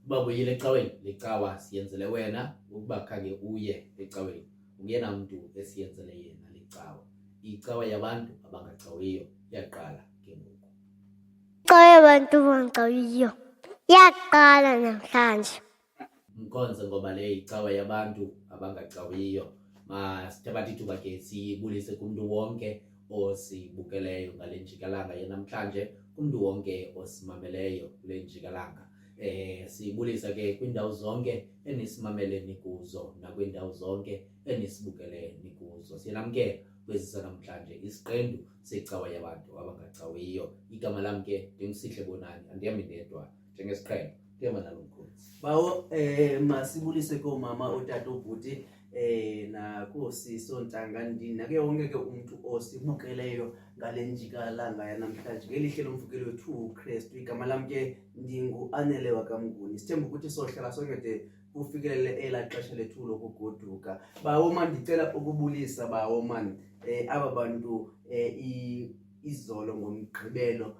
babuyile ecaweni licawa siyenzele wena ukuba khange uye ecaweni ungena umuntu esiyenzele yena licawa. Icawa yabantu abangacawiyo yaqala ke ngoku. Icawa yabantu abangacawiyo yaqala namhlanje. Mkonze ngoba le icawa yabantu abangacawiyo masithabatha ithuba ke siyibulise kumntu wonke osibukeleyo ngale njikalanga yanamhlanje, kumntu wonke osimameleyo kule njikalanga. Siyibulisa ke kwindawo zonke enisimameleni kuzo nakwindawo zonke enisibukele nikuzo. Siyanamkela kwesi sanamhlanje isiqendu secawa yabantu abangacawiyo. Igama lam ke ndinguSihle Bonani, andihambi ndedwa njengesiqhelo, ndihamba nalo mkhosi. Bawo masibulise komama, otata, ubhuti nakosisi, ontanga, ndini nake wonke ke umuntu osibukeleyo ngale njikalanga yanamhlanje ngelihle lomvukelo wethu uKristu. Igama lam ke ndingu-Anele wakamnguni. Sithemba ukuthi sohlala songede kufikelele ela xesha lethu lokugoduka. Bawo mani, ndicela ukubulisa bawo mani aba bantu izolo ngomgqibelo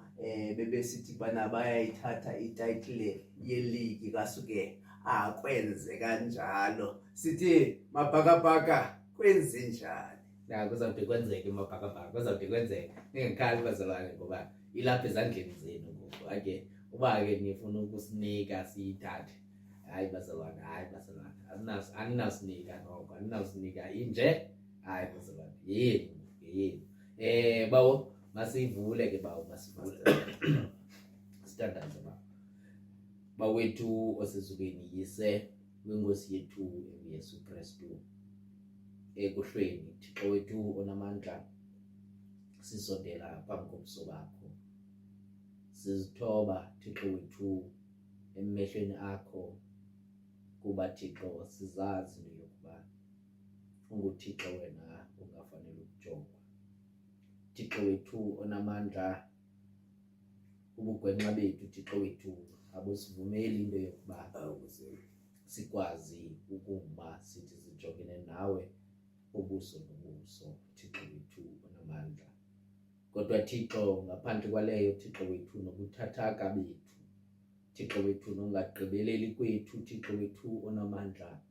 bebesithi bana bayayithatha itayitile yeligi kasuke akwenze kanjalo. Sithi mabhakabhaka kwenze njani? Kuzawude kwenzeke mabhakabhaka, kuzawude kwenzeke. Ningakhali bazalwane ngoba ilapha ezandleni zenu ngoku. Ake uba ke nifuna ukusinika siyithathe, hayi bazalwane, aninasinika noko, aninasinika inje, hayi bazalwane, yenu. Bawo masivule ke bawo, masivule. Sithandaze bawethu osezulwini, yise wenkosi yethu uYesu Kristu ekuhlweni. Thixo wethu onamandla, sisondela phambi kobuso bakho, sizithoba Thixo wethu emehlweni akho, kuba Thixo sizazi into yokuba unguThixo wena ungafanele ukujongwa. Thixo wethu onamandla, ubugwenxa bethu Thixo wethu abusivumeli into yokuba sikwazi ukuma sithi sijongene nawe ubuso nobuso Thixo wethu onamandla. Kodwa Thixo ngaphandle kwaleyo Thixo wethu nobuthathaka bethu Thixo wethu nongagqibeleli kwethu Thixo wethu onamandla,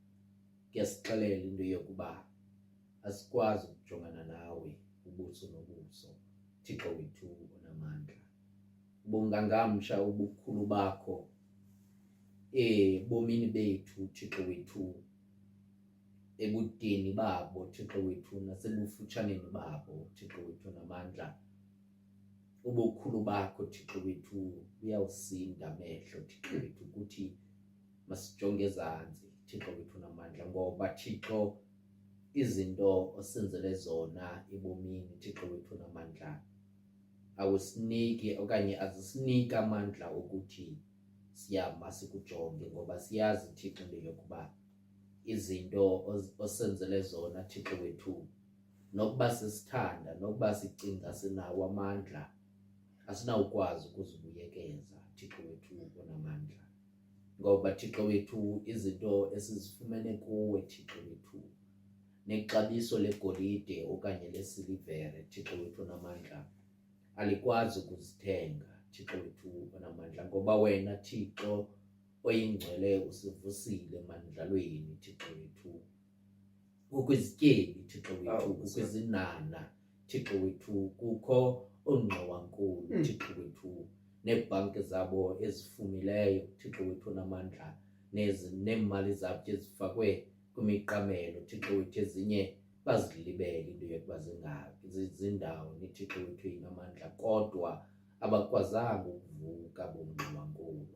kuyasixelela into yokuba asikwazi ukujongana nawe ubuso nobuso Thixo wethu onamandla. Bungangamsha ubukhulu bakho bomini bethu Thixo wethu, ebudeni babo Thixo wethu nasebufutshaneni babo Thixo wethu namandla. Ubukhulu bakho Thixo wethu buyawusinda amehlo Thixo wethu ukuthi masijonge ezantsi Thixo wethu namandla, ngoba Thixo izinto osenzele zona ebomini Thixo wethu namandla awusiniki okanye azisinika amandla ukuthi siyama sikujonge, ngoba siyazi Thixo into yokuba izinto osenzele zona Thixo wethu, nokuba sisithanda, nokuba sicinga sinawo amandla, asinawukwazi ukuzibuyekeza Thixo wethu onamandla. Ngoba Thixo wethu izinto esizifumene kuwe Thixo wethu, nexabiso legolide okanye lesilivere Thixo wethu onamandla, alikwazi ukuzithenga Thixo wethu onamandla, ngoba wena Thixo oyingcwele usivusile emandlalweni Thixo wethu, ukwizityebi Thixo wethu, ukwizinana Thixo wethu, kukho oongxowankulu Thixo wethu, neebhanki zabo ezifumileyo Thixo wethu onamandla, neemali zabo ezifakwe kwimiqamelo Thixo wethu, ezinye bazilibele into yokuba zindawo Thixo wethu inamandla, kodwa abakwazanga ukuvuka bongxowankulu,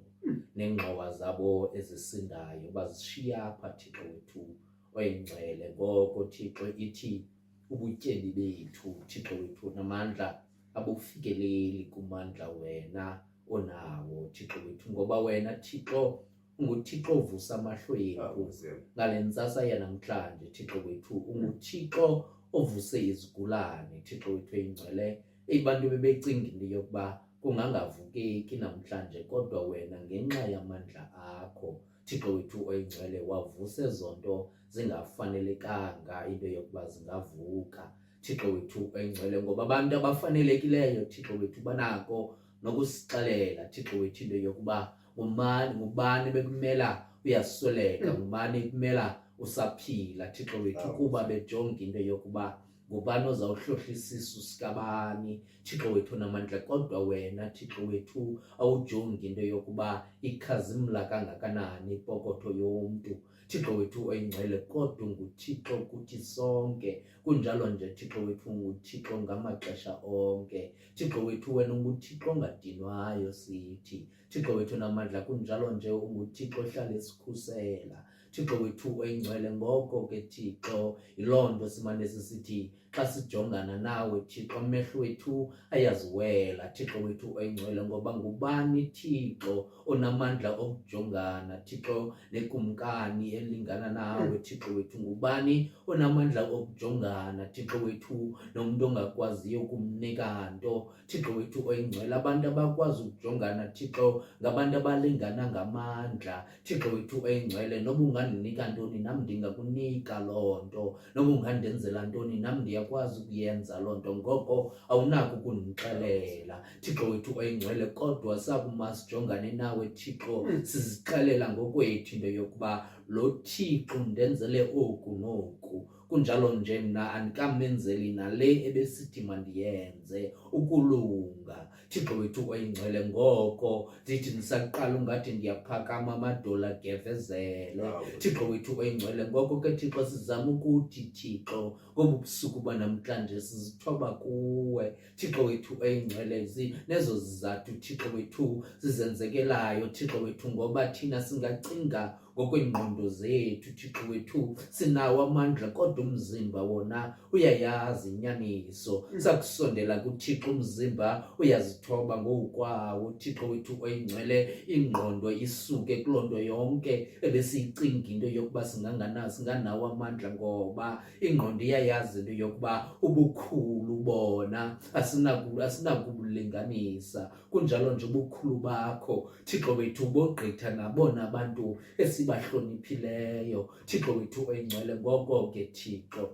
neengxowa zabo ezisindayo bazishiya apha Thixo wethu oyingcwele. Ngoko Thixo ithi ubutyebi bethu Thixo wethu namandla abufikeleli kumandla wena onawo Thixo wethu, ngoba wena Thixo unguThixo ovusa amahlwempu ngale ntsasa yanamhlanje Thixo wethu, unguThixo ovuse izigulane Thixo wethu oyingcwele. Abantu bebecinga into yokuba kungangavukeki namhlanje, kodwa wena ngenxa yamandla akho Thixo wethu oyingcwele wavusa ezo nto zingafanelekanga into yokuba zingavuka Thixo wethu oyingcwele, ngoba abantu abafanelekileyo Thixo wethu banako nokusixelela Thixo wethu into yokuba ngubani bekumela uyasweleka, ngubani kumela usaphila Thixo wethu, kuba bejonga into yokuba ngubani ozawuhlohlisisa usikabani Thixo wethu namandla. Kodwa wena Thixo wethu awujongi into yokuba ikhazimla kangakanani ipokotho yomntu Thixo wethu oyingcwele, kodwa nguThixo kuthi sonke. Kunjalo nje Thixo wethu nguThixo ngamaxesha onke. Thixo wethu wena unguThixo ongadinwayo sithi Thixo wethu namandla. Kunjalo nje unguThixo ohlala esikhusela Thixo wethu oyingcwele. Ngoko ke Thixo yiloo nto simane sisithi xa sijongana nawe Thixo amehlo wethu ayaziwela Thixo wethu oyingcwele, ngoba ngubani Thixo onamandla okujongana Thixo nekumkani elingana nawe Thixo wethu? Ngubani onamandla okujongana Thixo wethu nomuntu ongakwaziyo ukumnika nto Thixo wethu oyingcwele? Abantu abakwazi ukujongana Thixo ngabantu abalingana ngamandla Thixo wethu oyingcwele. Noba ungandinika ntoni nam ndingakunika loo nto, noba ungandenzela ntoni nam ndiyakwazi ukuyenza loo nto. Ngoko awunako ukundixelela Thixo wethu oyingcwele, kodwa sakuma sijongane nawe Thixo sizixelela ngokwethu into yokuba lo Thixo ndenzele oku noku. Kunjalo nje mna andikamenzeli nale ebesithi mandiyenze ukulunga Thixo wethu oyingcwele. Ngoko ndithi ndisaqala ungathi ndiyaphakama amadolo agevezele Thixo wethu oyingcwele. Ngoko ke Thixo sizama ukuthi Thixo ngobu busuku banamhlanje sizithoba kuwe Thixo wethu oyingcwele, nezo zizathu Thixo wethu zizenzekelayo Thixo wethu, ngoba thina singacinga ngokwengqondo zethu Thixo wethu, sinawo amandla, kodwa umzimba wona uyayazi inyaniso. Sakusondela kuThixo, umzimba uyazithoba ngokwawo Thixo wethu oyingcwele. Ingqondo isuke kuloo nto yonke ebesiyicinga into yokuba singanawo amandla, ngoba ingqondo iyayazi into yokuba ubukhulu bona asinakubulinganisa. Kunjalo nje ubukhulu bakho Thixo wethu bogqitha nabona abantu esibahloniphileyo Thixo wethu oyingcwele. Ngoko ke Thixo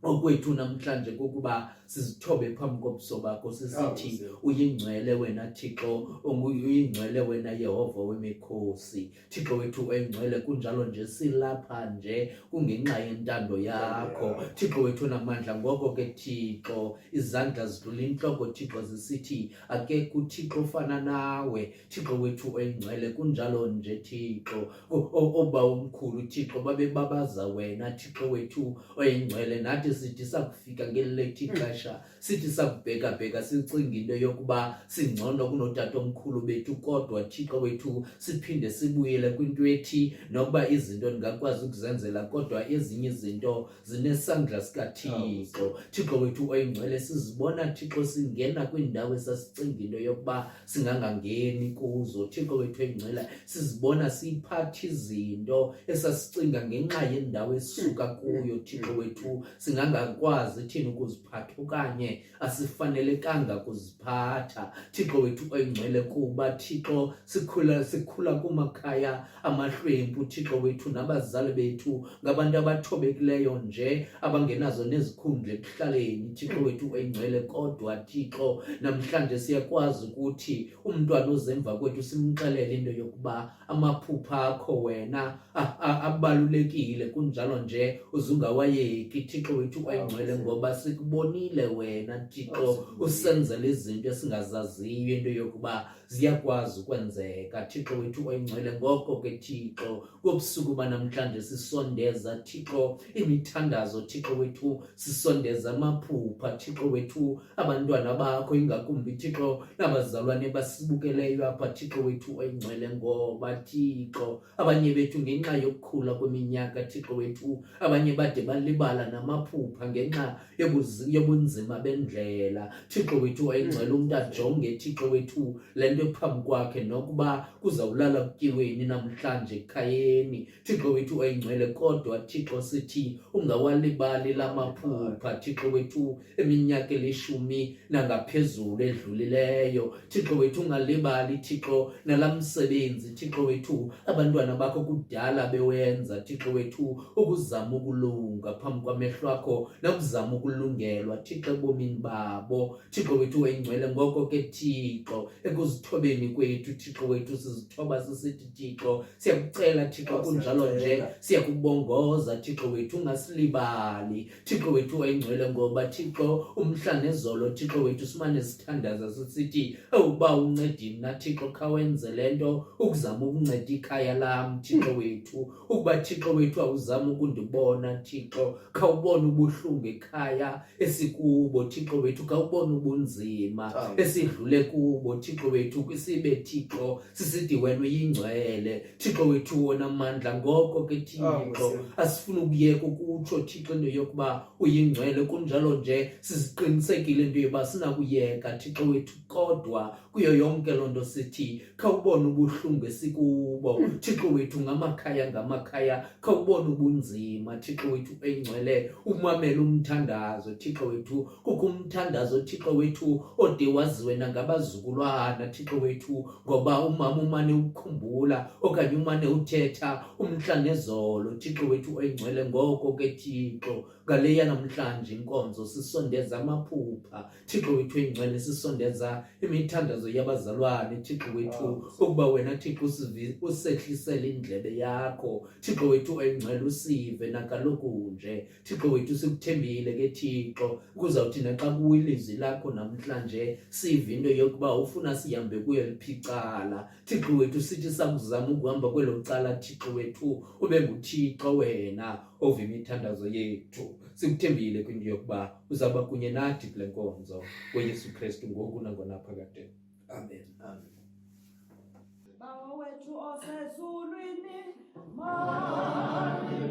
okwethu namhlanje kukuba sizithobe phambi kobuso bakho sisithi uyingcwele wena Thixo, uyingcwele wena Yehova wemikhosi Thixo wethu oyingcwele. Kunjalo nje silapha nje kungenxa yentando yakho Thixo wethu namandla. Ngoko ke Thixo izandla zidlula intloko Thixo zisithi akekho uThixo ofana nawe Thixo wethu oyingcwele. Kunjalo nje Thixo oba omkhulu Thixo babebabaza wena Thixo wethu oyingcwele. Nathi sithi sakufika ngelilethi ixesha sithi sakubheka sicinga into yokuba singcono kunotata omkhulu bethu, kodwa Thixo wethu siphinde sibuyele kwinto ethi nokuba izinto ndingakwazi ukuzenzela, kodwa ezinye izinto zinesandla sikaThixo Thixo wethu oyingcwele. Sizibona Thixo singena kwiindawo esasicinga into yokuba singangangeni kuzo Thixo wethu oyingcwele. Sizibona siyiphatha izinto esasicinga ngenxa yendawo esisuka kuyo Thixo wethu singangakwazi thina ukuziphatha, okanye asifanelekanga kuziphatha Thixo wethu oyingcwele, kuba Thixo sikhula kumakhaya amahlwempu Thixo wethu, nabazali bethu ngabantu abathobekileyo nje abangenazo nezikhundla ekuhlaleni Thixo wethu oyingcwele. Kodwa Thixo namhlanje siyakwazi ukuthi umntwana ozemva kwethu simxelele into yokuba amaphupha akho wena abalulekile. Kunjalo nje uzungawayeki Thixo wethu oyingcwele, ngoba sikubonile wena Thixo usenzela izinto esingazaziyo into yokuba ziyakwazi ukwenzeka Thixo wethu oyingcwele. Ngoko ke Thixo kobusuku banamhlanje sisondeza Thixo imithandazo Thixo wethu, sisondeza amaphupha Thixo wethu, abantwana bakho ingakumbi Thixo nabazalwane basibukeleyo apha Thixo wethu oyingcwele. Ngoba Thixo abanye bethu ngenxa yokukhula kweminyaka Thixo wethu, abanye bade balibala namaphupha ngenxa yobunzima bendlela Thixo wethu oyingcwele. Umntu ajonge Thixo wethu le nto phambi kwakhe nokuba kuzawulala kutyiweni namhlanje ekhayeni Thixo wethu oyingcwele, kodwa Thixo sithi ungawalibali la maphupha Thixo wethu eminyaka 10 nangaphezulu edlulileyo Thixo wethu. Ungalibali Thixo nala msebenzi Thixo wethu abantwana bakho kudala bewenza Thixo wethu, ukuzama ukulunga phambi kwamehlo akho kwakho nakuzama ukulungelwa Thixo ebomini babo Thixo wethu oyingcwele. Ngoko ke Thixo ekuzithobeni kwethu Thixo wethu sizithoba sisithi Thixo siyakucela Thixo kunjalo nje siyakubongoza Thixo wethu ungasilibali Thixo wethu oyingcwele. Ngoba Thixo umhla nezolo Thixo wethu simane sithandaza sisithi awuba uncedini na Thixo khawenze lento ukuzama ukunceda ikhaya lam Thixo wethu. Ukuba Thixo wethu awuzama ukundibona Thixo khawubona ubuhlungu ekhaya esikubo Thixo wethu, khawubona ubunzima esidlule kubo Thixo wethu kwisibe Thixo sisithi wena uyingcwele Thixo wethu wona amandla. Ngoko ke Thixo asifuna ukuyeka ukutsho Thixo into yokuba uyingcwele kunjalo nje siziqinisekile into yoba sinakuyeka Thixo wethu. Kodwa kuyo yonke lonto sithi khawubona ubuhlungu esikubo Thixo wethu ngamakhaya khawubona ubunzima Thixo wethu engcwele. Umamela umthandazo Thixo wethu, kukho umthandazo Thixo wethu ode waziwe nangabazukulwana Thixo wethu. Ngoba umama umane ukukhumbula okanye umane uthetha umhla nezolo Thixo wethu engcwele. Ngoko ke Thixo ngaleya namhlanje inkonzo sisondeza amaphupha Thixo wethu engcwele, sisondeza imithandazo yabazalwane Thixo wethu. Ukuba wena Thixo usehlisele indlebe yakho Thixo wethu engcwele, usive nakaloku nje Thixo wethu. Sikuthembile ke Thixo kuzawuthi naxa kuwilizwi lakho namhlanje sive into yokuba ufuna sihambe kuyo liphicala Thixo wethu. Sithi sakuzama ukuhamba kwelo cala Thixo wethu ube nguThixo wena ova imithandazo yethu. Sikuthembile kwinto yokuba uzaba kunye nathi kule nkonzo ngoYesu Kristu ngoku nangonaphakade. Amen. Amen. Bawo wethu osezulwini mani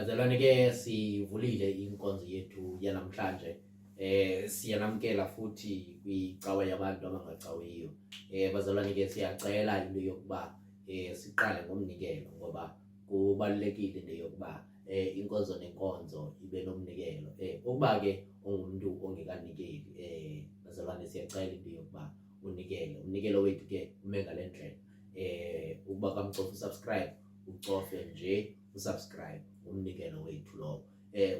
bazalwane ke sivulile inkonzo yethu yanamhlanje. Siyanamkela futhi kwicawa yabantu abangacawiyo. Bazalwane ke siyacela into yokuba siqale ngomnikelo ngoba kubalulekile into yokuba inkonzo nenkonzo ibe nomnikelo. Ukuba ke ungumuntu ongekanikeli, bazalwane siyacela into yokuba unikele. Umnikelo wethu ke ume ngale ndlela. Ukuba kamcofa usubscribe, ucofe nje usubscribe, umnikelo wethu lo.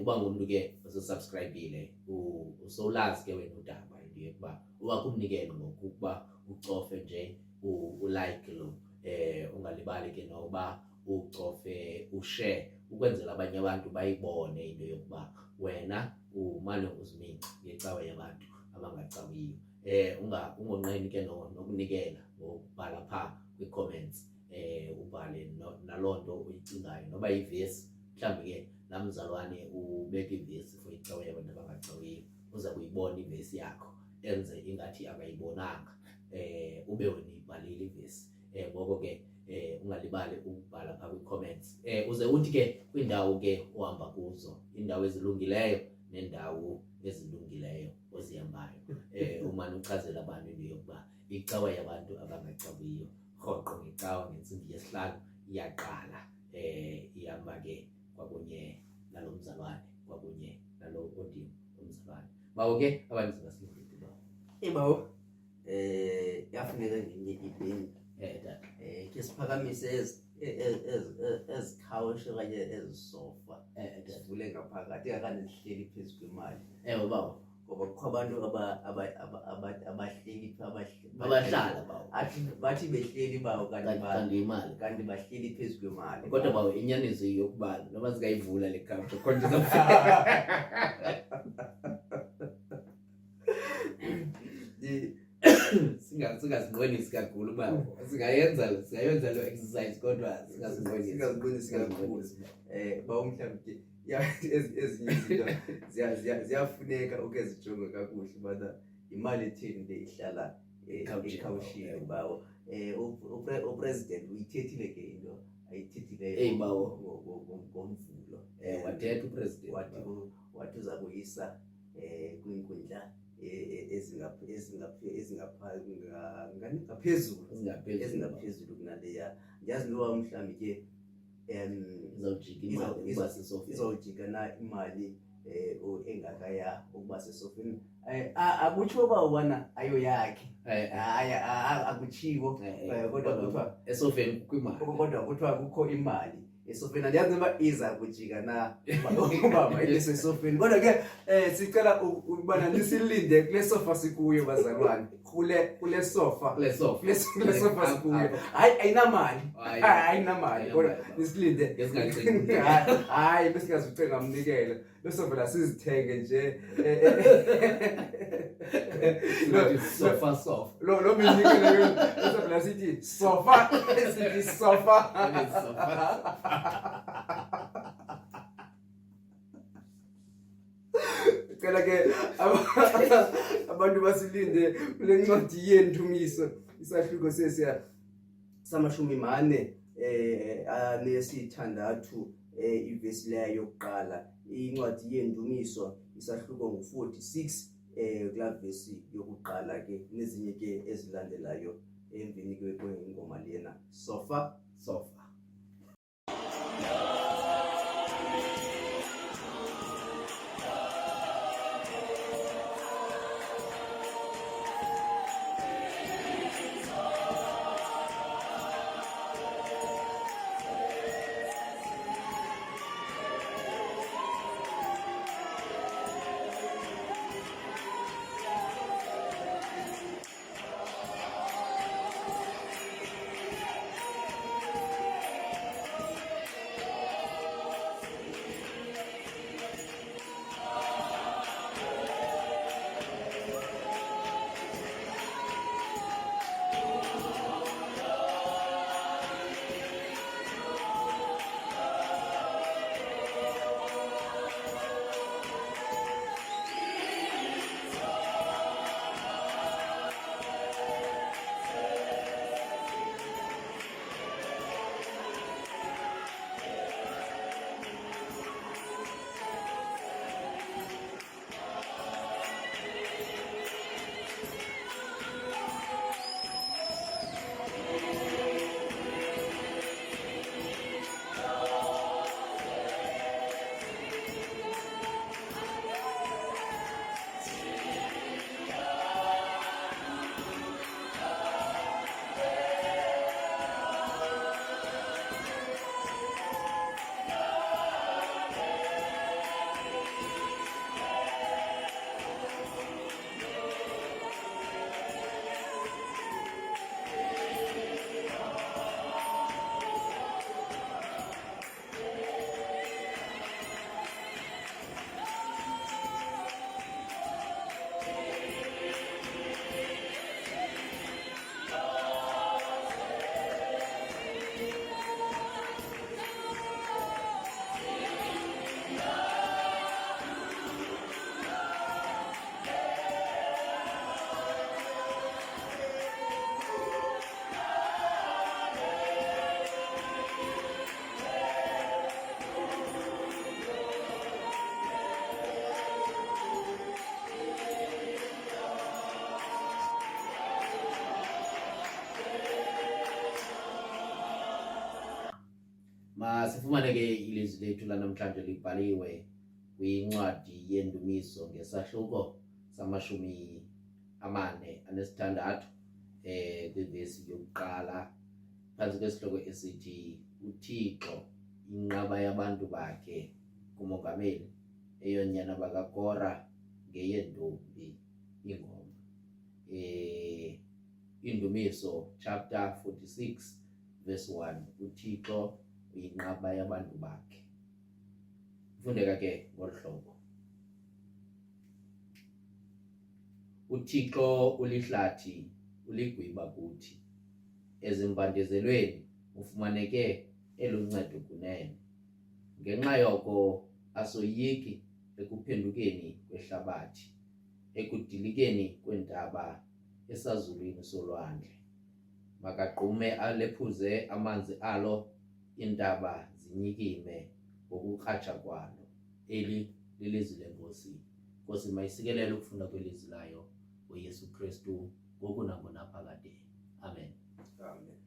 Uba ngumuntu ke osubscribeile usolazi ke wena udaba into yokuba uwakho umnikelo ngokuba ucofe nje ulike lo. Ungalibali ke nokuba ucofe ushare ukwenzela abanye abantu bayibone into yokuba wena umane uziminca ngecawa yabantu abangacawiyo. Ungonqeni ke nokunikela ngokubhala pha kwi-comments, ubhale nalonto uyicingayo noba ivesi mhlawumbe ke namzalwane ubeka ivesi for icawa yabantu abangacawiyo uza kuyibona ivesi yakho enze ingathi akayibonanga, ube wena uyibhalile ivesi. Ngoko ke ungalibali ukubhala pha kwi-comments, uze uthi ke kwindawo ke uhamba kuzo, indawo ezilungileyo nendawo ezilungileyo ozihambayo, umane uchazela abantu into yokuba icawa yabantu abangacawiyo rhoqo ngecawa ngentsimbi yesihlanu iyaqala, ihamba ke kwakunye nalo mzalwane kwakunye nalo ondim umzalwane. Bawo ke abantu singasilungile bawo. Bawo, yafuneka ngenye ibheni. Tata. Ke siphakamise ezikhawushe okanye ezisofa. Sivule ngaphakathi akade zihleli phezu kwemali. Bawo. Ngoba kukho abantu abahleli Abahlala bawo. bathi behleli bawo Kanti imali. kanti bahleli phezu kwemali. Kodwa bawo inyaniso yokubala noma singayivula le khawushe khona singazinqwenisi kakhulu babo. Singayenza lo exercise kodwa Singazinqwenisi kakhulu. Bawo mhlawumbe ezinye izinto ziyafuneka ukezijonge kakuhle ubana imali etheni le ihlala ekhawushini bawo. Upresident uyithethile ke into ayithethileyo ngomvulo. wathetha upresident wathi uza kuyisa kwinkundla ezingaphezulu kunaleya. Ndiyazi lowa mhlawumbi ke izawujika na imali engakaya ukuba sesofeni. Akutsho uba ubana ayo yakhe, akutshiwo, kodwa kuthiwa esofeni kwimali, kodwa kuthiwa kukho imali esofeni. Andiyazi noba iza kujika na uba mayibe sesofeni, kodwa ke sicela ubana nisilinde kule sofa sikuyo bazalwane, kule sofa sikuyo. Ayinamali, ayinamali, kodwa nisilinde. Hayi besingazucenga umnikelo, besovela sizithenge nje. sofa Lo minikelo besovela sithi sofa, sithi sofa. Cela ke abantu basilinde kule ncwadi yendumiso isahluko sesiya samashumi mane anesithandathu, ivesi leyo yokuqala. Incwadi yendumiso isahluko ngu-46, kulaa vesi yokuqala ke nezinye ke ezilandelayo emveni kwengoma lena sofa. Masifumane ke ilizwi lethu lanamhlanje libhaliwe kwincwadi yendumiso ngesahluko samashumi 46 kwivesi yokuqala phantsi kwesihloko esithi uThixo inqaba yabantu bakhe kumongameli eyonyana bakaKora ngeyentombi ingoma. Indumiso chapter 46 verse 1, uThixo uyinqaba yabantu bakhe. Ifundeka ke ngolu hlobo. uThixo ulihlathi uligwiba kuthi, ezimbandezelweni ufumaneke eluncedo kunene. Ngenxa yoko asoyiki ekuphendukeni kwehlabathi, ekudilikeni kwentaba esazulwini solwandle. Makagqume alephuze amanzi alo, iintaba zinyikime ngokukratsha kwalo. Eli lilizwi lenkosi. Nkosi mayisikelele ukufunda kwelizwi layo ngoYesu Kristu ngoku nangonaphakade. Amen. Amen.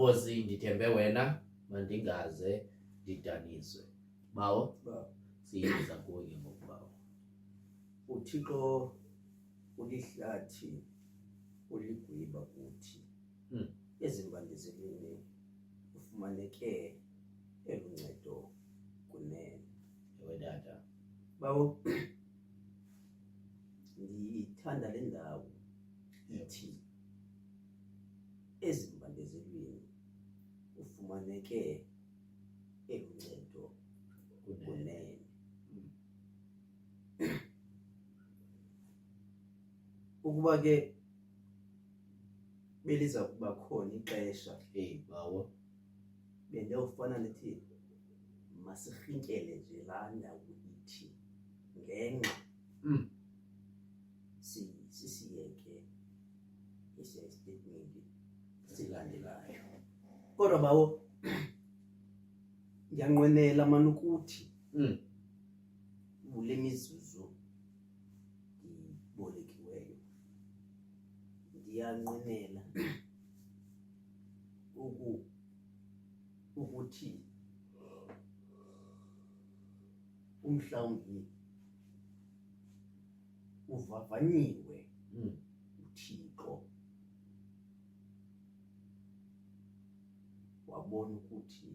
Nkosi ndithembe wena mandingaze ndidaniswe. Bawo siyenza kuwe ke ngokubawo. uThixo ulihlathi uligwiba kuthi ezimbandezelweni ufumaneke eluncedo kunene. Ewe tata. Bawo ndiyithanda le ndawo ithi ezimbandezelweni ufumaneke eluncedo kunene. Ukuba ke beliza kuba khona ixesha Bawo. bendiyofana lithi masirhintyele nje laa ndawo ithi ngenxa sisiyeke isiya statement silandelayo. Kodwa bawo ndiyanqwenela mani ukuthi kule mizuzu ibolekiweyo ndiyanqwenela ukuthi umhlawumbi uvavanyiwe uThixo wabona ukuthi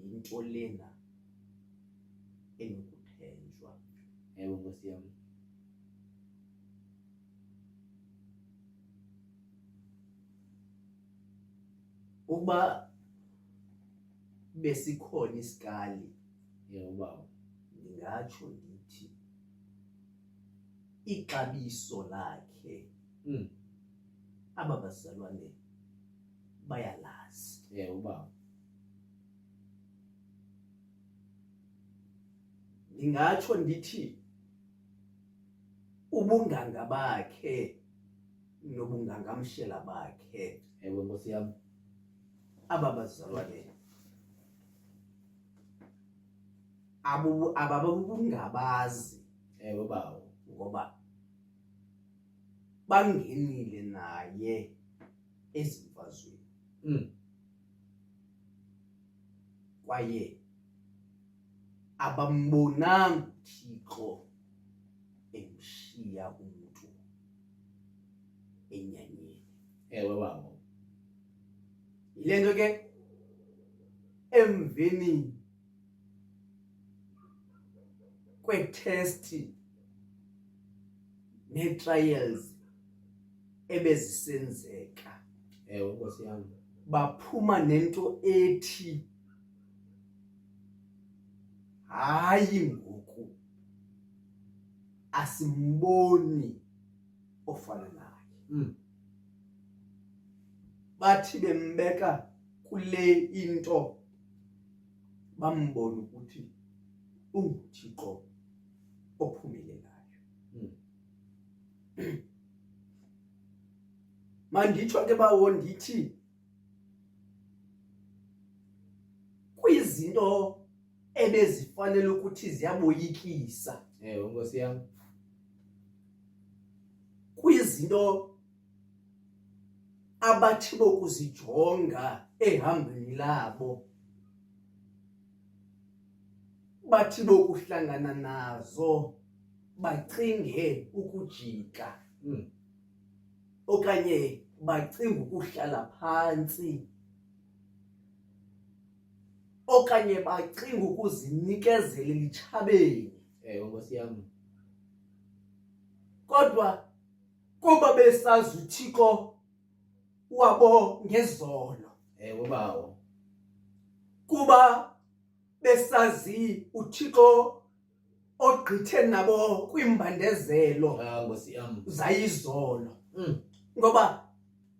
yinto lena enokuthenjwa. Ewe Nkosi yami. Ukuba besikhona isikali Yebo bawo. ndingatsho ndithi ixabiso lakhe aba bazalwane bayalazi. Yebo bawo. Ndingatsho ndithi ubunganga bakhe nobungangamshela bakhe Ewe Nkosi yami. aba bazalwane ababungabazi. Ewe bawo. Ngoba bangenile naye ezimfazweni kwaye abambonanga uThixo emshiya umuntu enyanyeni. Ewe bawo. Yile nto ke emveni kwe-test ne-trials ebezisenzeka Ewe Nkosi yami. baphuma nento ethi hayi ngoku asimboni ofana naye. Bathi bembeka kule into bambona ukuthi uThixo ophumelelayo. Manditsho ke bawo ndithi kwizinto ebezifanele ukuthi ziyaboyikisa, Ewe Nkosi yami. kwizinto abathi bokuzijonga ehambweni labo, bathi bokuhlangana nazo bacinge ukujika okanye bacinga ukuhlala phantsi okanye bacinga ukuzinikezela elitshabeni. Ewe Nkosi yami. Kodwa kuba besazi uThixo wabo ngezolo, Ewe bawo. kuba besazi uThixo ogqithe nabo kwimbandezelo Nkosi yami. zayizolo, ngoba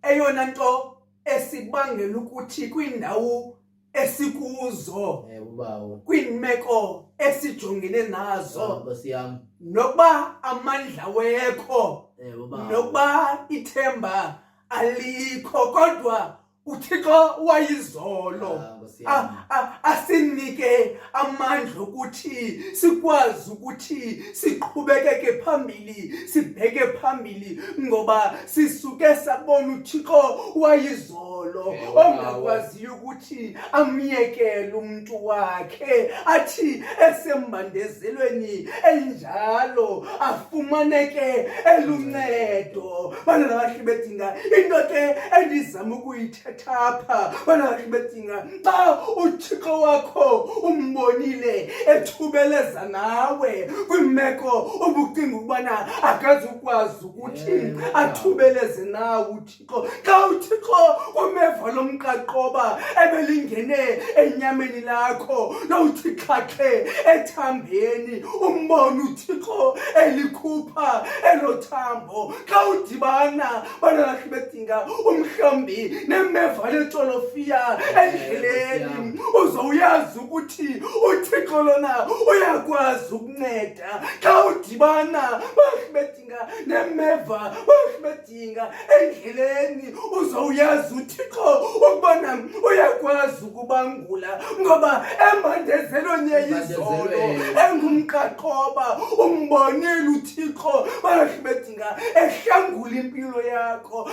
eyona nto esibangela ukuthi kwiindawo esikuzo, Ewe bawo. kwiimeko esijongene nazo, Nkosi yami. nokuba amandla wekho, Ewe bawo. nokuba ithemba alikho, kodwa uThixo wayizolo Ah, Nkosi yami. asinike amandla ukuthi sikwazi ukuthi siqhubekeke phambili sibheke phambili ngoba sisuke sabona uThixo wayizolo ongakwaziyo ukuthi amyekele umuntu wakhe athi esembandezelweni enjalo afumaneke eluncedo. Bana labahle bedinga into ke endizama ukuyithetha apha, bana labahle bedinga xa uThixo wakho umbonile ethubeleza nawe kwimeko ubucinga ukubana akazukwazi ukuthi athubeleze nawe uThixo. Xa uThixo kumeva lomqaqoba ebelingene enyameni lakho lowuthi xhaxhe ethambeni umbone uThixo elikhupha elothambo. Xa udibana bana lahle bedinga umhlambi nemeva letolofiya endleleni uzowuyazi ukuthi uThixo lona uyakwazi ukunceda. Xa udibana bahle bedinga nemeva bahle bedinga endleleni uzowuyazi uThixo ukubana uyakwazi ukubangula ngoba embandezelweni yeyizolo engumqaqoba umbonile uThixo bahle bedinga ehlangula impilo yakho.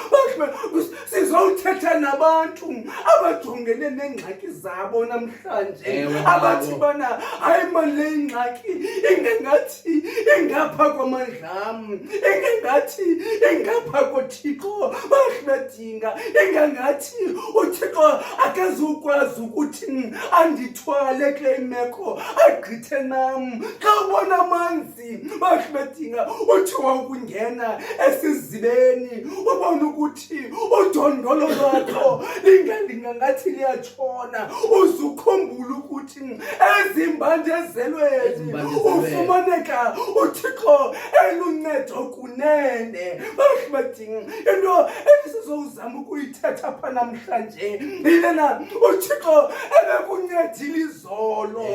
Sizowuthetha nabantu abajongene nengxaki zabo namhlanje abathi bana hayi manje le ingxaki ingengathi ingapha kwamandla ami, ingengathi ingapha koThixo bahle bedinga, ingengathi uThixo akazukwazi ukuthi andithwale kule meko agqithe nam. Xa ubona amanzi bahle bedinga uthi wakungena esizibeni ubone ukuthi udondolo lwakho lingalingangathi liyatshona uzukhumbula ukuthi ezimbandezelweni ufumaneka uThixo eluncedo kunene. Bahle bedinga into esizowuzama ukuyithetha apha namhlanje yilena uThixo ebekuncedile izolo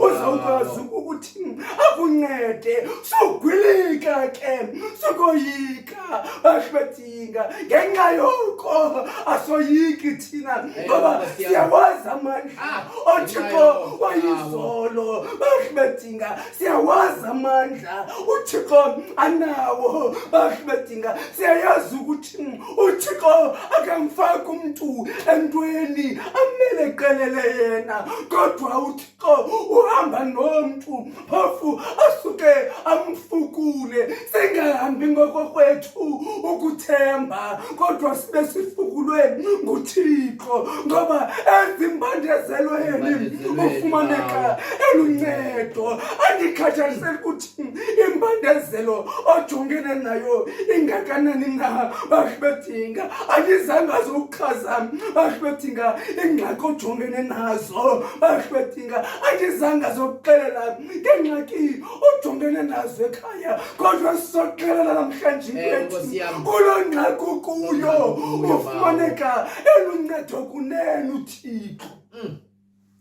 uzawukwazi ukuthi akuncede sugwilika ke sukoyika. Bahle bedinga ngenxa yoko asoyiki thina ngoba siyawazi amandla uThixo wayizolo. Bahle bedinga siyawazi amandla uThixo anawo. Bahle bedinga siyayazi ukuthi uThixo akamfaki umuntu entweni amele qelele yena kodwa uThixo uhamba nomuntu phofu asuke amfukule. Singahambi ngokwethu ukuthemba kodwa sibe sifukulwe nguThixo ngoba ezimbandezelweni ufumaneka eluncedo. Andikhathaliseki ukuthi imbandezelo ojongene nayo ingakanani na. Bahle bedinga andizange azokuchaza bahle bedinga ingxaki ojongene nazo. Bahle bedinga andizange azokuxelela ngengxaki ojongene nazo ekhaya kodwa sizoxelela namhlanje kwethu kuloo ngxaki ukuyo ufumaneka eluncedo kunene uThixo.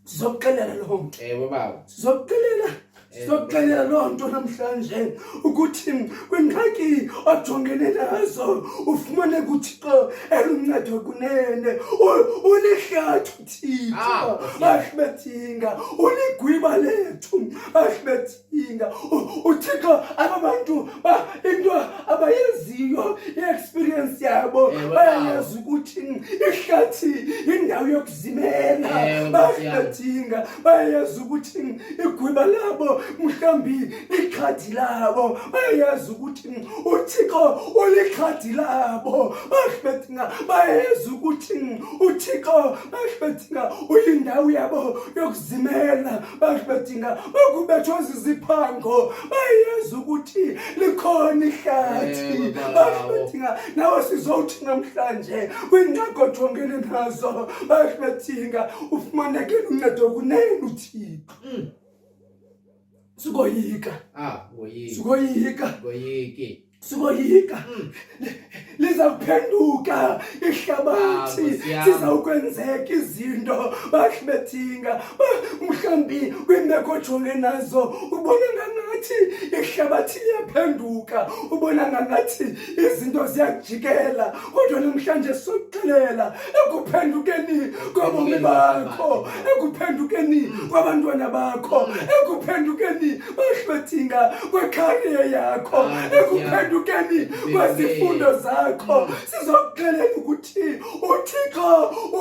Sizokuxelela loo nto. Sizokuxelela loo nto namhlanje ukuthi kwingxaki ojongene nazo ufumaneka uThixo eluncedo kunene. Ulihlathi uThixo bahle bedinga, uligwiba lethu bahle bedinga. uThixo ababantu into abayeziyo i-experience yabo bayayazi ukuthi ihlathi indawo yokuzimela. Bahle bedinga bayayazi ukuthi igwiba labo mhlambi ikhadi labo, bayayazi ukuthi uThixo ulikhadi labo. Bahle bedinga bayayazi ukuthi uThixo bahle bedinga uyindawo yabo yokuzimela. Bahle bedinga bakubethwa ziziphango bayayazi ukuthi likhona ihlathi. Bahle bedinga nawe sizowuthi namhlanje kwingxaki ojongene nazo bahle bedinga ufumaneke uncedo kunene uThixo. Sikoyika. Sikoyika. liza kuphenduka ihlabathi Nkosi yami. zizawukwenzeka izinto bahlebethinga mhlambi kwimeko ojongene nazo ubona ngathi ihlabathi iyaphenduka ubona ngathi izinto ziyajikela kodwa namhlanje sokuxelela ekuphendukeni kwabomi bakho ekuphendukeni kwabantwana bakho ekuphendukeni bahlebethinga kwecareer yakho ekuphendukeni kwezifundo zakho sizokuxelela ukuthi uThixo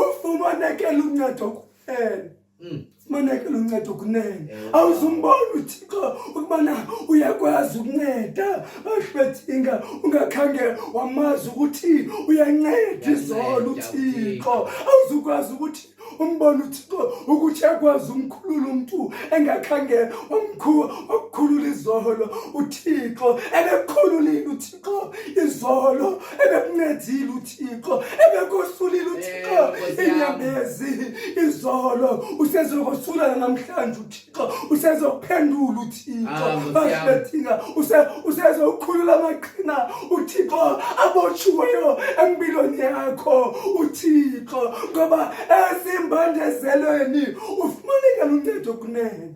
ufumanekele uncedo kuphela Manekela uncedo kunene awuzumbona uThixo ukubana uyakwazi ukunceda ashwethinga ungakhange wamazi ukuthi uyanceda izolo uThixo awuzukwazi ukuthi umbona uThixo ukuthi yakwazi umkhulula umuntu engakhange ukukhulula izolo uThixo ebekhululile uThixo izolo ebekuncedile uThixo ebekusulile uThixo inyembezi izolo usezokosula namhlanje uThixo usezophendula uThixo bashwethinga usezokhulula amaqhina uThixo abotshiweyo empilweni yakho uThixo ngoba esimbandezelweni ufumaneka uncedo kunene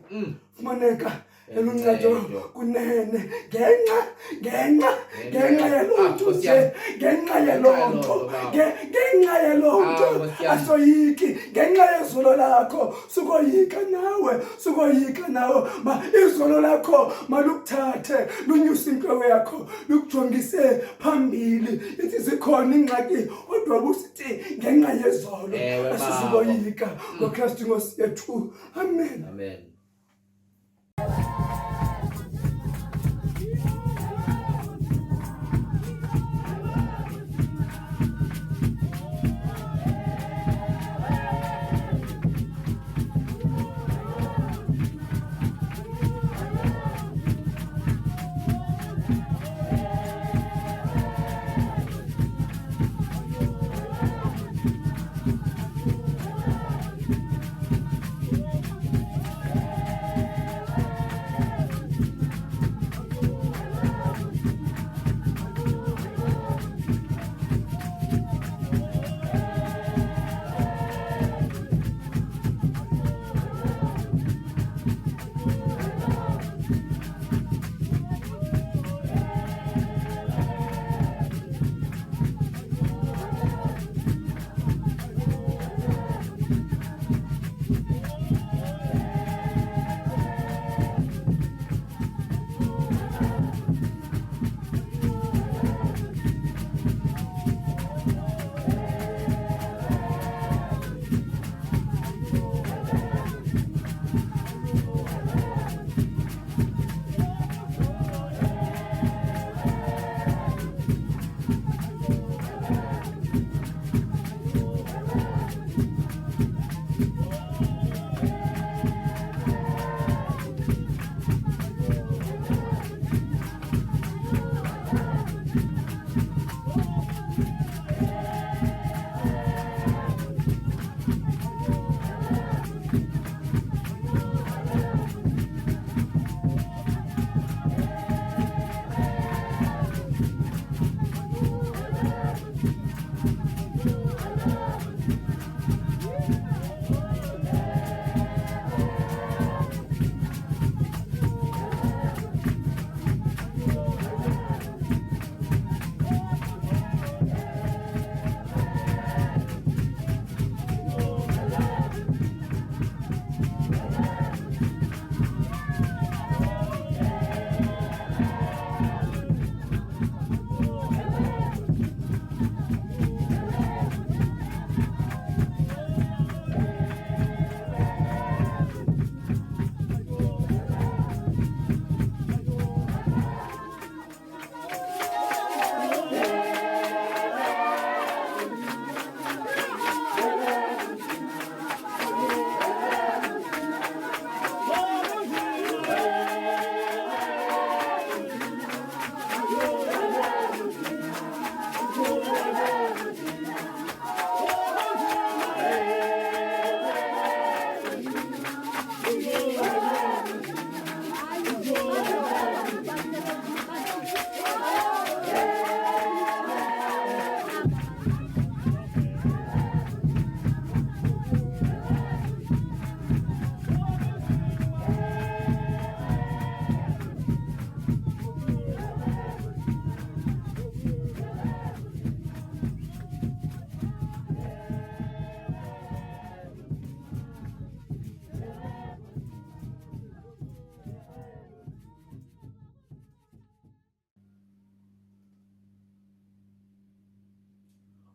ufumaneka eluncedo kunene ngenxa yalonto ngenxa yalonto asoyiki ngenxa yezolo lakho sukoyika nawe ma izolo lakho malukuthathe lunyusa impilo yakho lukujongise phambili ithi zikhona ingxaki kodwa busithi ngenxa yezolo asisukoyika ngoKristu Nkosi yethu amen.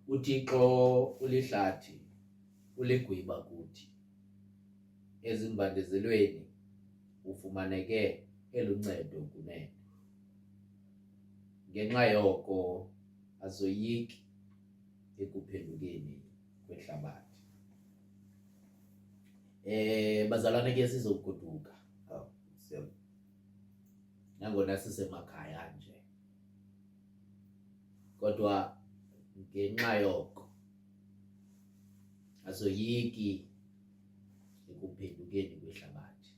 uThixo ulihlathi uligwiba kuthi, ezimbandezelweni ufumaneke eluncedo kunene. Ngenxa yoko azoyiki ekuphendukeni kwehlabathi. Bazalwane ke sizogoduka nangona sisemakhaya nje, kodwa ngenxa yoko azoyiki ekuphendukeni kwehlabathi.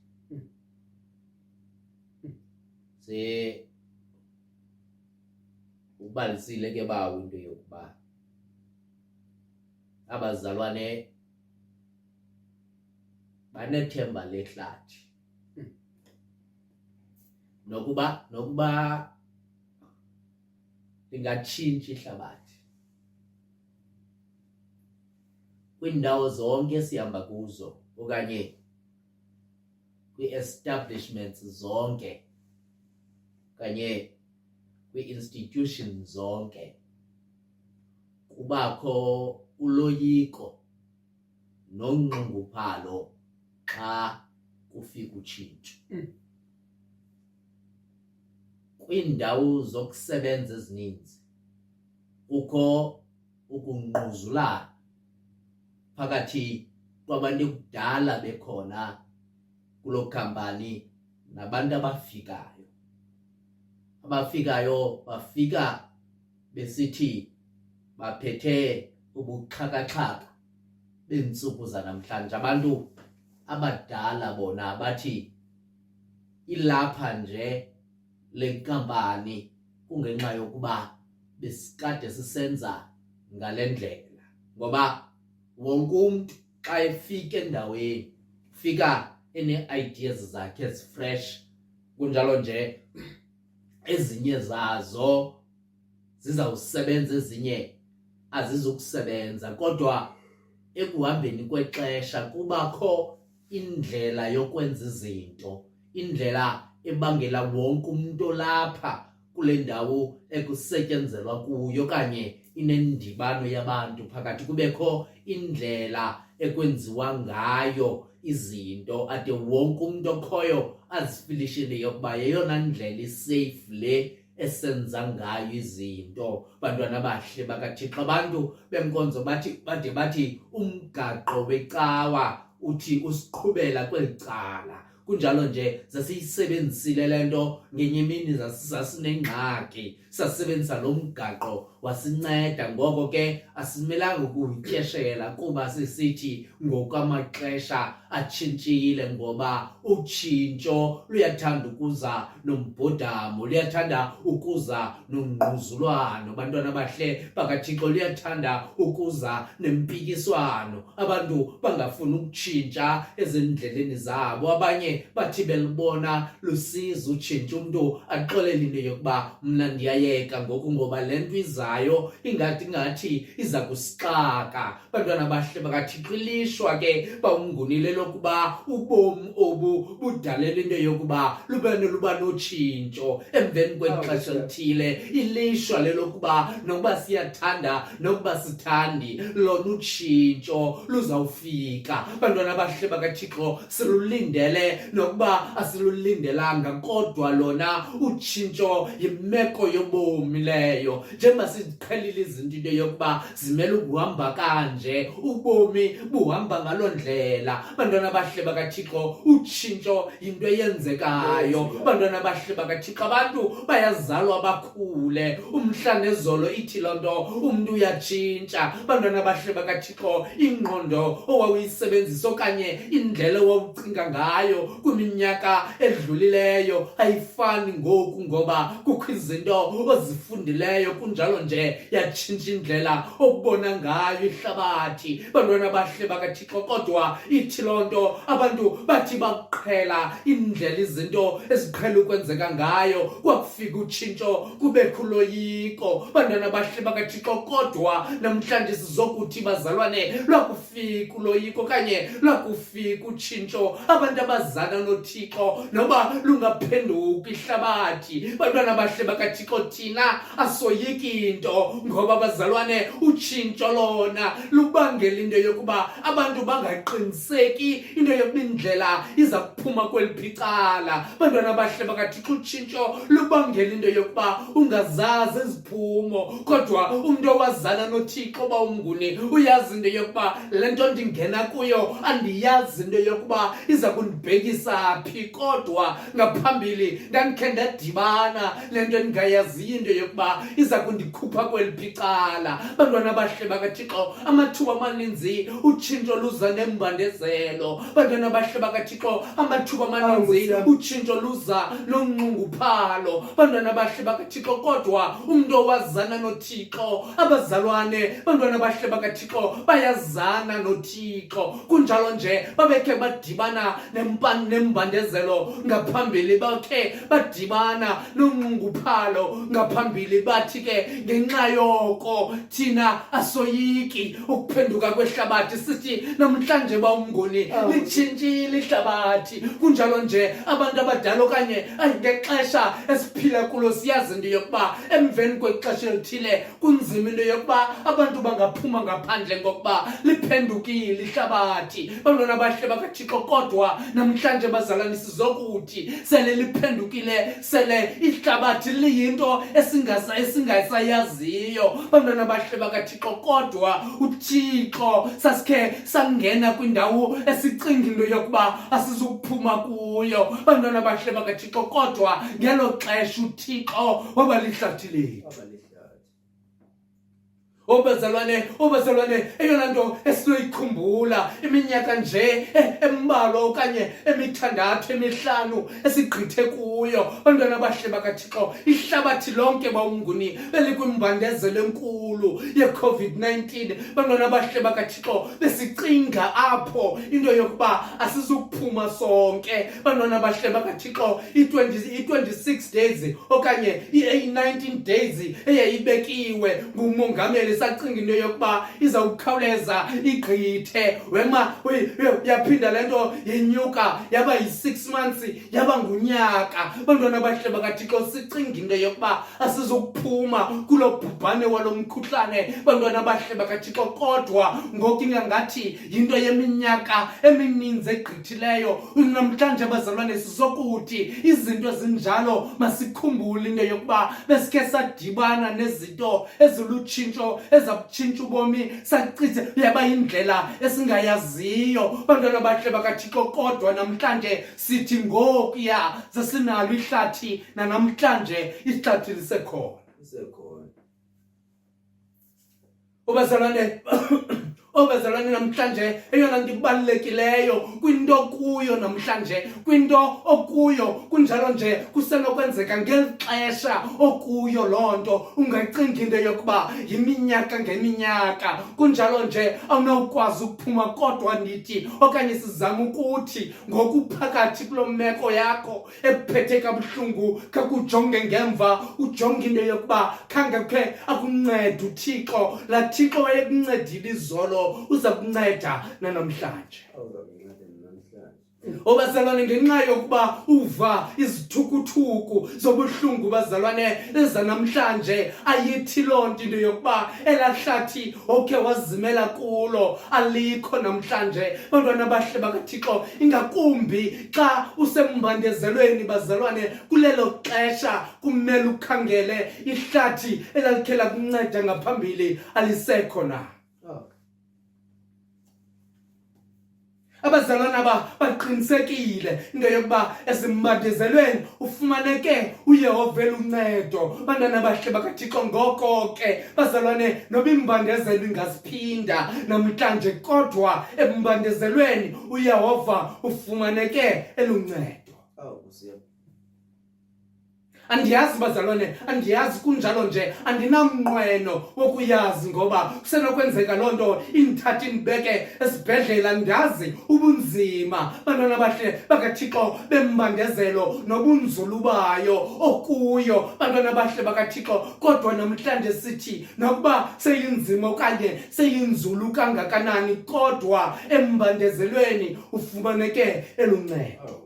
Ubalisile ke bawo into yokuba abazalwane banethemba lehlathi, nokuba lingatshintsha ihlabathi kwiindawo zonke sihamba kuzo okanye kwi-establishments zonke kanye kwi-institutions zonke, kubakho uloyiko nonxunguphalo xa kufika utshintsho. Kwiindawo zokusebenza ezininzi kukho ukungquzulana phakathi kwabantu ekudala bekhona kuloo khampani nabantu abafikayo. Abafikayo bafika besithi baphethe ubuxhakaxhaka beentsuku zanamhlanje. Abantu abadala bona bathi ilapha nje le nkampani kungenxa yokuba besikade sisenza ngale ndlela, ngoba wonke umntu xa efika endaweni ufika ene-ideas zakhe ezifresh. Kunjalo nje ezinye zazo zizawusebenza, ezinye azizukusebenza, kodwa ekuhambeni kwexesha kubakho indlela yokwenza izinto, indlela ebangela wonke umuntu olapha kule ndawo ekusetyenzelwa kuyo okanye inendibano yabantu phakathi, kubekho indlela ekwenziwa ngayo izinto ade wonke umuntu okhoyo azifilishele yokuba yeyona ndlela isafe le esenza ngayo izinto. Bantwana bahle bakaThixo, abantu benkonzo bathi umgaqo wecawa uthi usiqhubela kweli cala. Kunjalo nje zasiyisebenzisile le nto ngenye imini zasinengxaki, sasebenzisa lo mgaqo wasinceda. Ngoko ke asimelanga ukuwutyeshela kuba sisithi ngokwamaxesha atshintshile, ngoba utshintsho luyathanda ukuza nombhodamo, luyathanda ukuza nongquzulwano. Bantwana bahle bakaThixo, luyathanda ukuza nempikiswano. Abantu bangafuni ukutshintsha ezindleleni zabo. Abanye bathi belibona lusiza utshintsha, umntu axolele into yokuba mna ndiyayeka ngoku ngoba le nto izayo ingathi iza kusixaka. Bantwana bahle bakaThixo, ilishwa ke bawungunile lokuba ubomi obu budalela into yokuba luba notshintsho emveni kwexesha elithile. Ilishwa lelokuba nokuba siyathanda nokuba sithandi, lona utshintsho luzawufika. Bantwana bahle bakaThixo, silulindele nokuba asilulindelanga, kodwa lona utshintsho yimeko yobomi leyo. Njengoba siqhelile izinto into yokuba zimele ukuhamba kanje, ubomi buhamba ngaloo ndlela. Bantwana bahle bakaThixo, utshintsho yinto eyenzekayo. Bantwana bahle bakaThixo, abantu bayazalwa bakhule. Umhla nezolo ithi loo nto umntu uyatshintsha. Bantwana bahle bakaThixo, ingqondo owawuyisebenzisa okanye indlela owawucinga ngayo kwiminyaka edlulileyo ayifani ngoku, ngoba kukho izinto ozifundileyo. Kunjalo nje yatshintsha indlela okubona ngayo ihlabathi. Bantwana bahle bakaThixo, kodwa ithi loo nto abantu bathi baqhela indlela izinto eziqhela ukwenzeka ngayo, kwakufika utshintsho kubekho uloyiko. Bantwana bahle bakaThixo, kodwa namhlanje sizokuthi bazalwane, lwakufika uloyiko okanye lwakufika utshintsho. Abantu abazana noThixo noba lungaphenduka ihlabathi, bantwana bahle bakaThixo, thina asoyiki into ngoba bazalwane utshintsho lona lubangela into yokuba abantu bangaqiniseki into yokuba indlela iza kuphuma kweliphicala. Bantwana bahle bakaThixo utshintsho lubangela into yokuba ungazazi iziphumo kodwa umuntu owazana noThixo bawumnguni uyazi into yokuba le nto ndingena kuyo andiyazi into yokuba iza kundibhekisa phi kodwa ngaphambili ndandikhe ndadibana le nto ndingayaziyo into yokuba iza kundikhupha kweliphicala. Bantwana bahle bakaThixo amathuba amaninzi utshintsho luza nembandezelo. Bantwana bahle bakaThixo amathuba amaninzi utshintsho luza nonxunguphalo. Bantwana bahle bakaThixo kodwa umuntu owazana noThixo abazalwane bantwana bahle bakaThixo bayazana noThixo kunjalo nje babekhe badibana nembandezelo ngaphambili bakhe badibana nonxunguphalo ngaphambili bathi ke ngenxa yoko thina asoyiki ukuphenduka kwehlabathi sithi namhlanje bawumnguni litshintshile ihlabathi. Kunjalo nje abantu abadala okanye ngexesha esiphila kulo siyazi into yokuba emveni kwexesha elithile kunzima into yokuba abantu bangaphuma ngaphandle ngokuba liphendukile ihlabathi. Bantwana bahle bakaThixo kodwa namhlanje bazalwane sizokuthi sele liphendukile sele ihlabathi liyinto esingasayaziyo. Bantwana bahle bakaThixo kodwa uThixo sasikhe sangena kwindawo esicinga into yokuba asizukuphuma kuyo. Bantwana bahle bakaThixo kodwa ngelo xesha uThixo waba lihlathi lethu. Obazalwane eyona nto esinoyikhumbula iminyaka nje embalwa okanye emithandathu emihlanu esigqithe kuyo. Bantwana bahle bakaThixo ihlabathi lonke bawumnguni belikwimbandezelo enkulu ye-COVID-19. Bantwana bahle bakaThixo besicinga apho into yokuba asizukuphuma sonke. Bantwana bahle bakaThixo i-26 days okanye i-19 days eyayibekiwe ngumongameli sacinga into yokuba izawukhawuleza igqithe wema yaphinda le nto yenyuka yaba yi-6 months yaba ngunyaka. Bantwana bahle bakaThixo sicinga into yokuba asizokuphuma kulo bhubhane walo mkhuhlane. Bantwana bahle bakaThixo kodwa ngoku ingangathi yinto yeminyaka emininzi egqithileyo namhlanje bazalwane sizokuthi izinto ezinjalo masikhumbule into yokuba besikhe sadibana nezinto ezilutshintsho ezabutshintsha ubomi sachithe yaba indlela esingayaziyo. Bantwana bahle bakaThixo kodwa namhlanje sithi ngokuya sesinalo ihlathi namhlanje ihlathi lisekhona. Obazalwane namhlanje eyona nto ibalulekileyo kwinto kuyo namhlanje kwinto okuyo kunjalo nje kusenokwenzeka ngeli xesha okuyo loo nto ungacinga into yokuba yiminyaka ngeminyaka. Kunjalo nje awunawukwazi ukuphuma kodwa ndithi okanye sizama ukuthi ngokuphakathi kulo meko yakho ekuphethe kabuhlungu kakujonge ngemva ujonge into yokuba khange khe akuncede uThixo. Laa Thixo wayekuncedile izolo uza kunceda namhlanje. Obazalwane ngenxa yokuba uva izithukuthuku zobuhlungu bazalwane eza namhlanje ayithi loo nto into yokuba elahlathi okhe wazimela kulo alikho namhlanje. Bantwana bahle bakaThixo ingakumbi xa usembandezelweni bazalwane kulelo xesha kumele ukhangele ihlathi elalikhe lakunceda ngaphambili alisekho na. Abazalwana baqinisekile into yokuba esimbandezelweni ufumaneke uYehova eluncedo. Bantwana bahle bakaThixo ngoko ke bazalwane noba imbandezelo ingasiphinda namhlanje kodwa embandezelweni uYehova ufumaneke eluncedo. Andiyazi bazalwane, andiyazi kunjalo nje andinamnqweno wokuyazi ngoba kusenokwenzeka loo nto indithathe indibeke esibhedlela ndazi ubunzima bantwana bahle bakaThixo bembandezelo nobunzulu bayo okuyo. Bantwana bahle bakaThixo kodwa namhlanje sithi nokuba seyinzima okanye seyinzulu kangakanani kodwa embandezelweni ufumaneke eluncedo.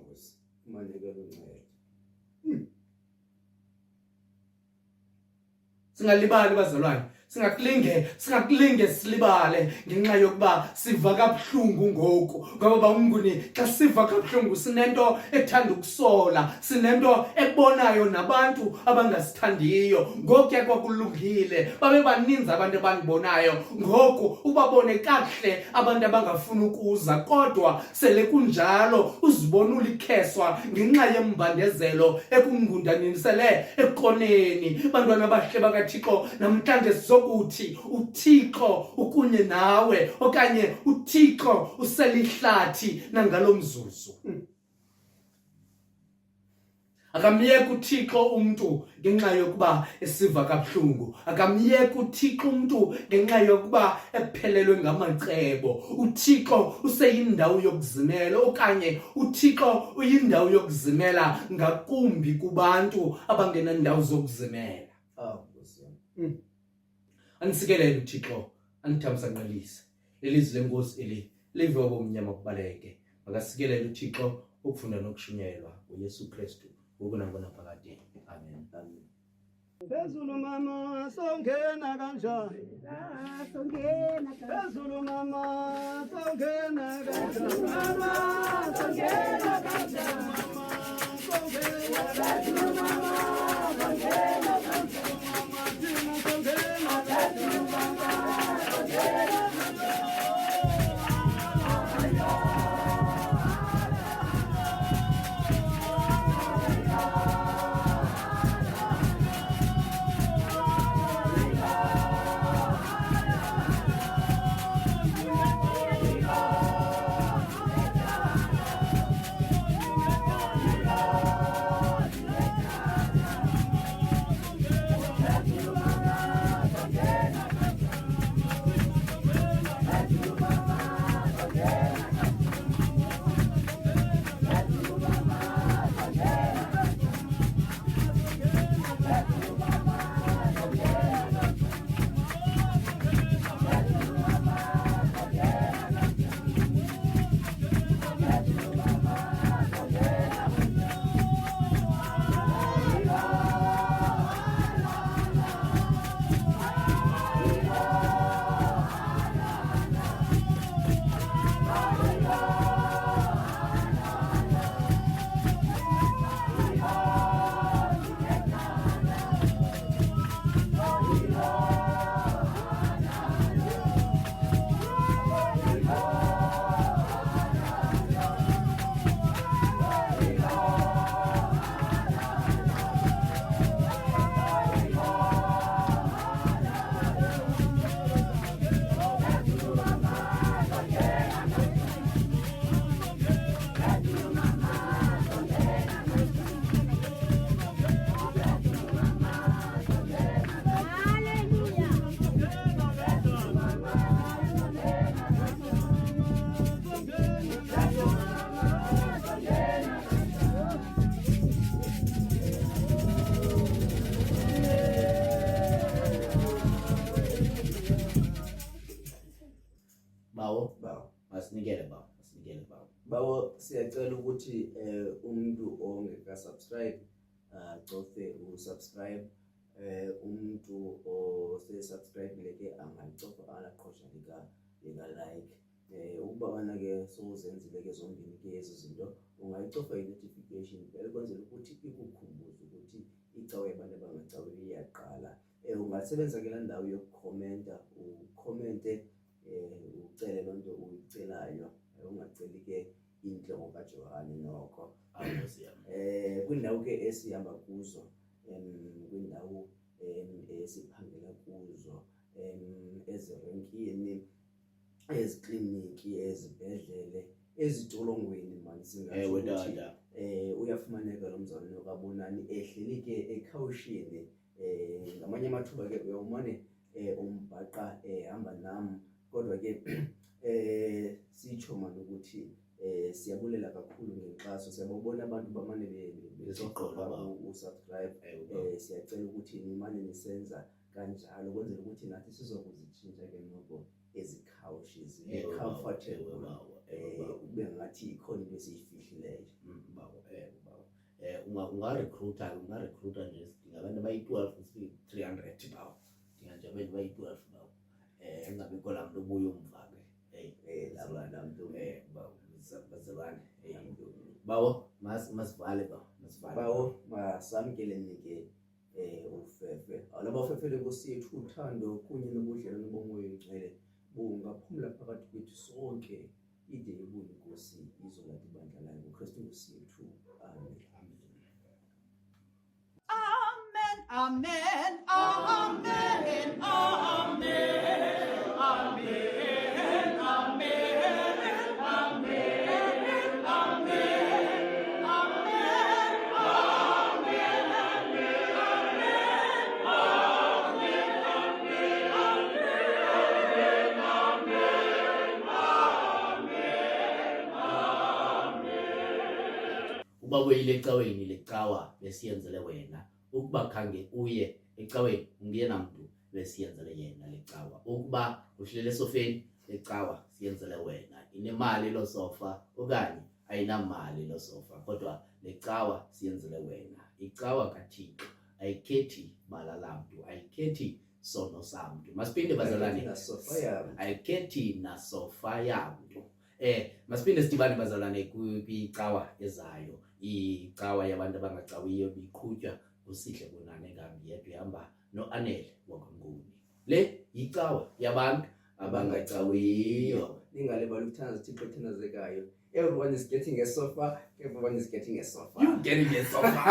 Singalibali bazalwane. Singakulinge silibale ngenxa yokuba siva kabuhlungu ngoku. Ngoba umnguni xa siva kabuhlungu sinento ethanda ukusola, sinento ebonayo nabantu abangasithandiyo. Ngoku kwakulungile. Babe baninzi abantu abandibonayo. Ngoku ubabone kahle abantu abangafuni ukuza kodwa sele kunjalo uzibona ulikheswa ngenxa yembandezelo ekungundanisele ekoneni. Bantwana bahle bakaThixo, namhlanje sokuthi uThixo ukunye nawe okanye uThixo uselihlathi nangalo mzuzu. Akamyeke uThixo umuntu ngenxa yokuba esiva kabuhlungu. Akamyeke uThixo umuntu ngenxa yokuba ephelelwe ngamacebo. uThixo useyindawo yokuzimela okanye uThixo uyindawo yokuzimela ngakumbi kubantu abangena ndawo zokuzimela. Anisikelele uThixo, anithamsanqelise. Lelizwi lenkosi eli live obomnyama kubaleke. Makasikelele uThixo ukufunda nokushunyelwa uYesu Kristu ngoku nangonaphakade. Amen. Amen. Phezulu mama songena kanjani? Phezulu mama songena kanjani? Mama songena kanjani? Mama songena kanjani? Mama songena kanjani? Mama songena kanjani? Mama songena Bawo siyacela ukuthi umuntu ongeka subscribe cofe usubscribe umuntu ose subscribe leke angacofa alaqhosha lika like ukuba bana ke sozenzile ke zombili ke lezo zinto ungayicofa i-notification vele kwenzela ukuthi ikukhumbuze ukuthi icawe abantu abangacawe iyaqala. Ungasebenza ke la ndawo yokukhomenta ucommente ucele lonto uyicelayo ungaceli ke inhloko kaJohane nokho kwindawo ke esihamba kuzo kwindawo esiphangela kuzo ezirenkini ezikliniki ezibhedlele ezitolongweni manje singathi uyafumaneka lo mzalwane okabonani ehleli ke ekhawushini ngamanye amathuba ke uyawumane umbhaqa hamba nami kodwa ke sitsho manje ukuthi siyabulela kakhulu ngenxaso. Siyabona abantu bamane bezoqoqa usubscribe siyacela ukuthi nimane nisenza kanjalo ukwenzela ukuthi nathi sizokuzitshintsha ke nokho ezikhawushi zibe comfortable ube ngathi ikhona into esiyifihlileyo. ungarecruiter nje abantu bayi-12 300 bawo ndingathi abantu bayi-12 bawo engabikho laa mntu ubuye umva ke bazalwane bawo masivale bawo masivale bawo masamkeleni ke ufefe alaba ufefele Nkosi yethu uthando kunye nobudlelwane bomoya oyingcwele bungaphumula phakathi kwethu sonke ide ibuye Nkosi izolathi ibandla layo ngoKristu Nkosi yethu amen. Amen, amen, amen, amen, amen, amen, amen, amen, uba uyile ecaweni lecawa besiyenzele wena ukuba khange uye ecaweni ungena mntu besiyenzele yena lecawa ukuba uhlele esofeni lecawa siyenzele wena inemali lo sofa okanye ayinamali lo sofa kodwa lecawa siyenzele wena icawa kaThixo ayikhethi bala lamntu ayikhethi sono samntu masiphinde bazalwane nasofa yabo ayikhethi nasofa yamntu masiphinde sidibane bazalwane kwicawa ezayo icawa yabantu abangacawiyo biqhutywa usihle kunane ngambi yedwa ihamba no-Anele wakwanguni le yicawa yabantu abangacawiyo ningalibali ukuthandaza Thixo ethandazekayo. Everyone is getting a sofa. Everyone is getting a sofa. you getting a sofa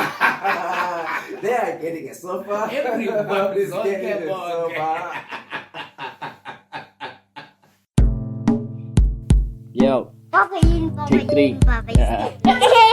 They are getting a sofa. Everyone is getting a okay. sofa. Yo, Papa yun, Papa Take three. yun, Papa yun.